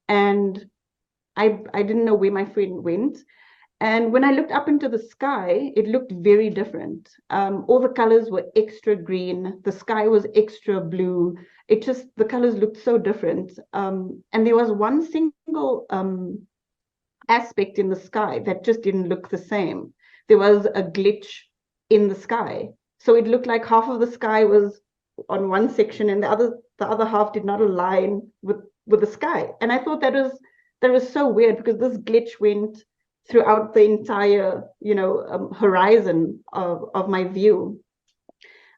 and I didn't know where my friend went. And when I looked up into the sky, it looked very different. All the colors were extra green. The sky was extra blue. The colors looked so different. And there was one single aspect in the sky that just didn't look the same. There was a glitch in the sky. So it looked like half of the sky was on one section and the other half did not align with the sky. And I thought that was so weird, because this glitch went throughout the entire, horizon of my view.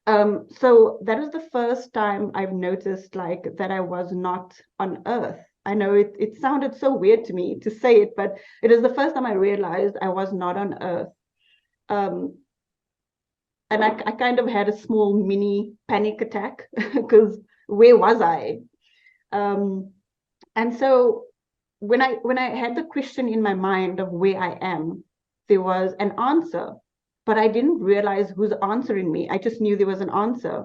So that was the first time I've noticed like that I was not on Earth. I know it sounded so weird to me to say it, but it is the first time I realized I was not on Earth. And I kind of had a small mini panic attack because where was I? And so when I had the question in my mind of where I am, there was an answer, but I didn't realize who's answering me. I just knew there was an answer.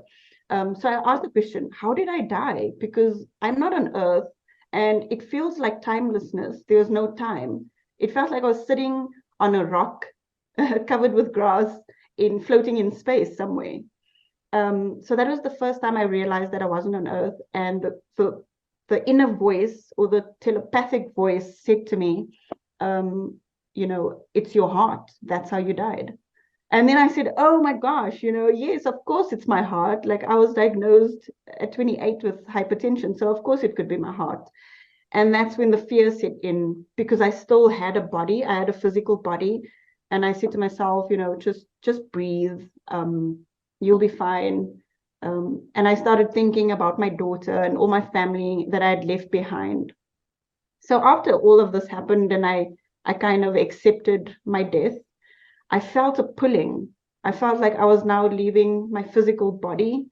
So I asked the question, how did I die? Because I'm not on Earth, and it feels like timelessness. There was no time. It felt like I was sitting on a rock covered with grass, floating in space somewhere. So that was the first time I realized that I wasn't on Earth, and the inner voice, or the telepathic voice, said to me, it's your heart. That's how you died. And then I said, oh my gosh, yes, of course it's my heart. Like, I was diagnosed at 28 with hypertension. So of course it could be my heart. And that's when the fear set in, because I still had a body. I had a physical body. And I said to myself, just breathe. You'll be fine. And I started thinking about my daughter and all my family that I had left behind. So after all of this happened, and I kind of accepted my death, I felt a pulling. I felt like I was now leaving my physical body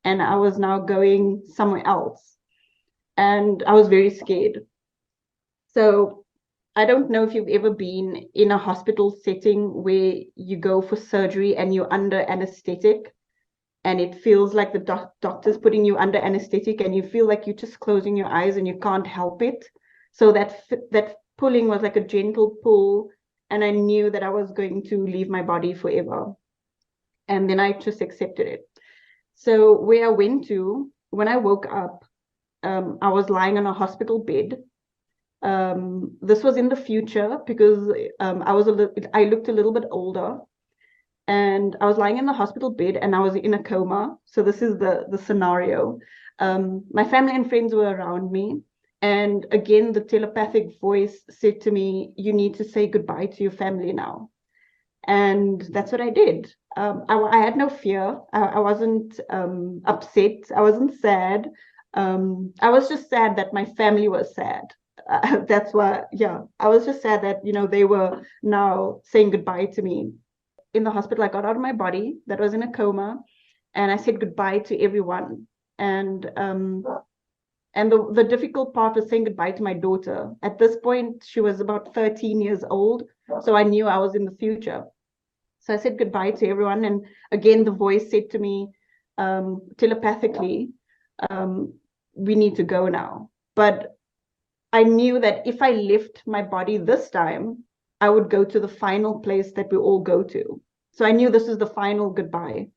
and I was now going somewhere else. And I was very scared. So I don't know if you've ever been in a hospital setting where you go for surgery and you're under anesthetic, and it feels like the doctor's putting you under anesthetic, and you feel like you're just closing your eyes and you can't help it. So that pulling was like a gentle pull, and I knew that I was going to leave my body forever. And then I just accepted it. So where I went to, when I woke up, I was lying on a hospital bed. This was in the future, because I looked a little bit older, and I was lying in the hospital bed and I was in a coma. So this is the scenario. My family and friends were around me. And again, the telepathic voice said to me, you need to say goodbye to your family now. And that's what I did. I had no fear. I wasn't upset. I wasn't sad. I was just sad that my family was sad. That's why, yeah, I was just sad that, they were now saying goodbye to me. In the hospital, I got out of my body that was in a coma, and I said goodbye to everyone. And the difficult part was saying goodbye to my daughter. At this point, she was about 13 years old, so I knew I was in the future. So I said goodbye to everyone, and again, the voice said to me telepathically, we need to go now. But I knew that if I left my body this time, I would go to the final place that we all go to. So I knew this is the final goodbye.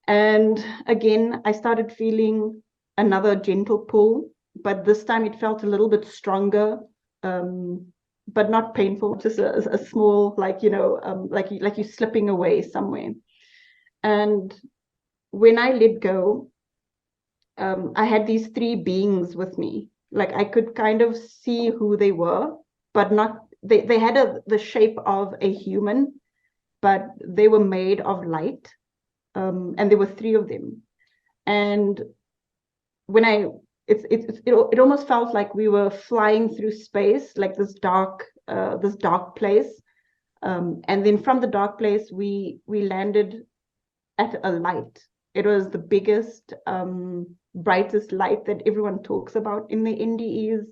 And again, I started feeling another gentle pull, but this time it felt a little bit stronger, but not painful, just a small, like you're slipping away somewhere. And when I let go, I had these three beings with me. Like, I could kind of see who they were, but not, they had the shape of a human, but they were made of light. And there were three of them. And when it almost felt like we were flying through space, like this dark place. And then from the dark place, we landed at a light. It was the biggest, brightest light that everyone talks about in the NDEs.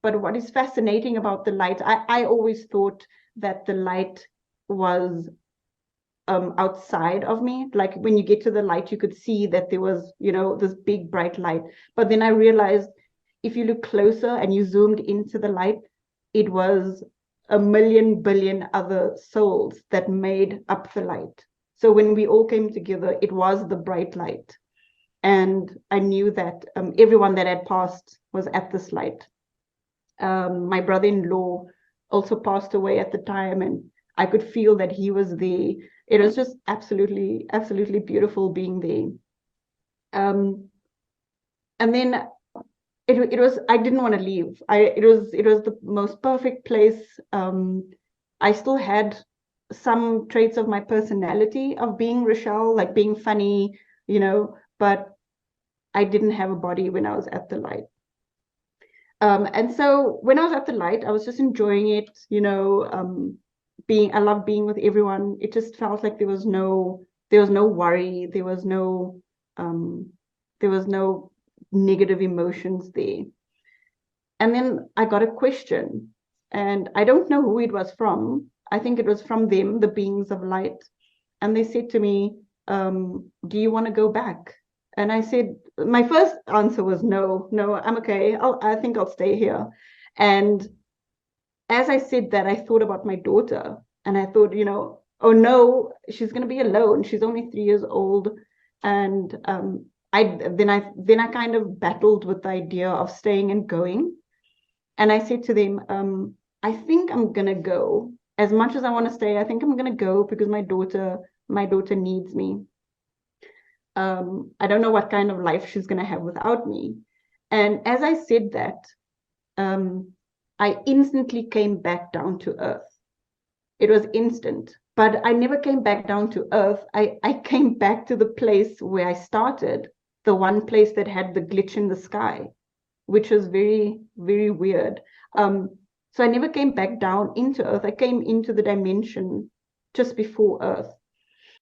But what is fascinating about the light, I always thought that the light was outside of me. Like, when you get to the light, you could see that there was, this big bright light. But then I realized if you look closer and you zoomed into the light, it was a million billion other souls that made up the light. So when we all came together, it was the bright light. And I knew that everyone that had passed was at this light. My brother-in-law also passed away at the time, and I could feel that he was there. It was just absolutely, absolutely beautiful being there. And then it was, I didn't want to leave. It was the most perfect place. I still had some traits of my personality of being Rochelle, like being funny, but I didn't have a body when I was at the light. And so when I was at the light, I was just enjoying it, I love being with everyone. It just felt like there was no worry, there was no negative emotions there. And then I got a question, and I don't know who it was from. I think it was from them, the beings of light. And they said to me, do you want to go back? And I said, my first answer was no, I'm okay. I think I'll stay here. And as I said that, I thought about my daughter, and I thought, oh no, she's going to be alone. She's only 3 years old. And then I kind of battled with the idea of staying and going. And I said to them, I think I'm going to go. As much as I want to stay, I think I'm going to go because my daughter needs me. I don't know what kind of life she's going to have without me. And as I said that, I instantly came back down to earth. It was instant, but I never came back down to earth. I came back to the place where I started, the one place that had the glitch in the sky, which was very, very weird. So I never came back down into earth. I came into the dimension just before earth.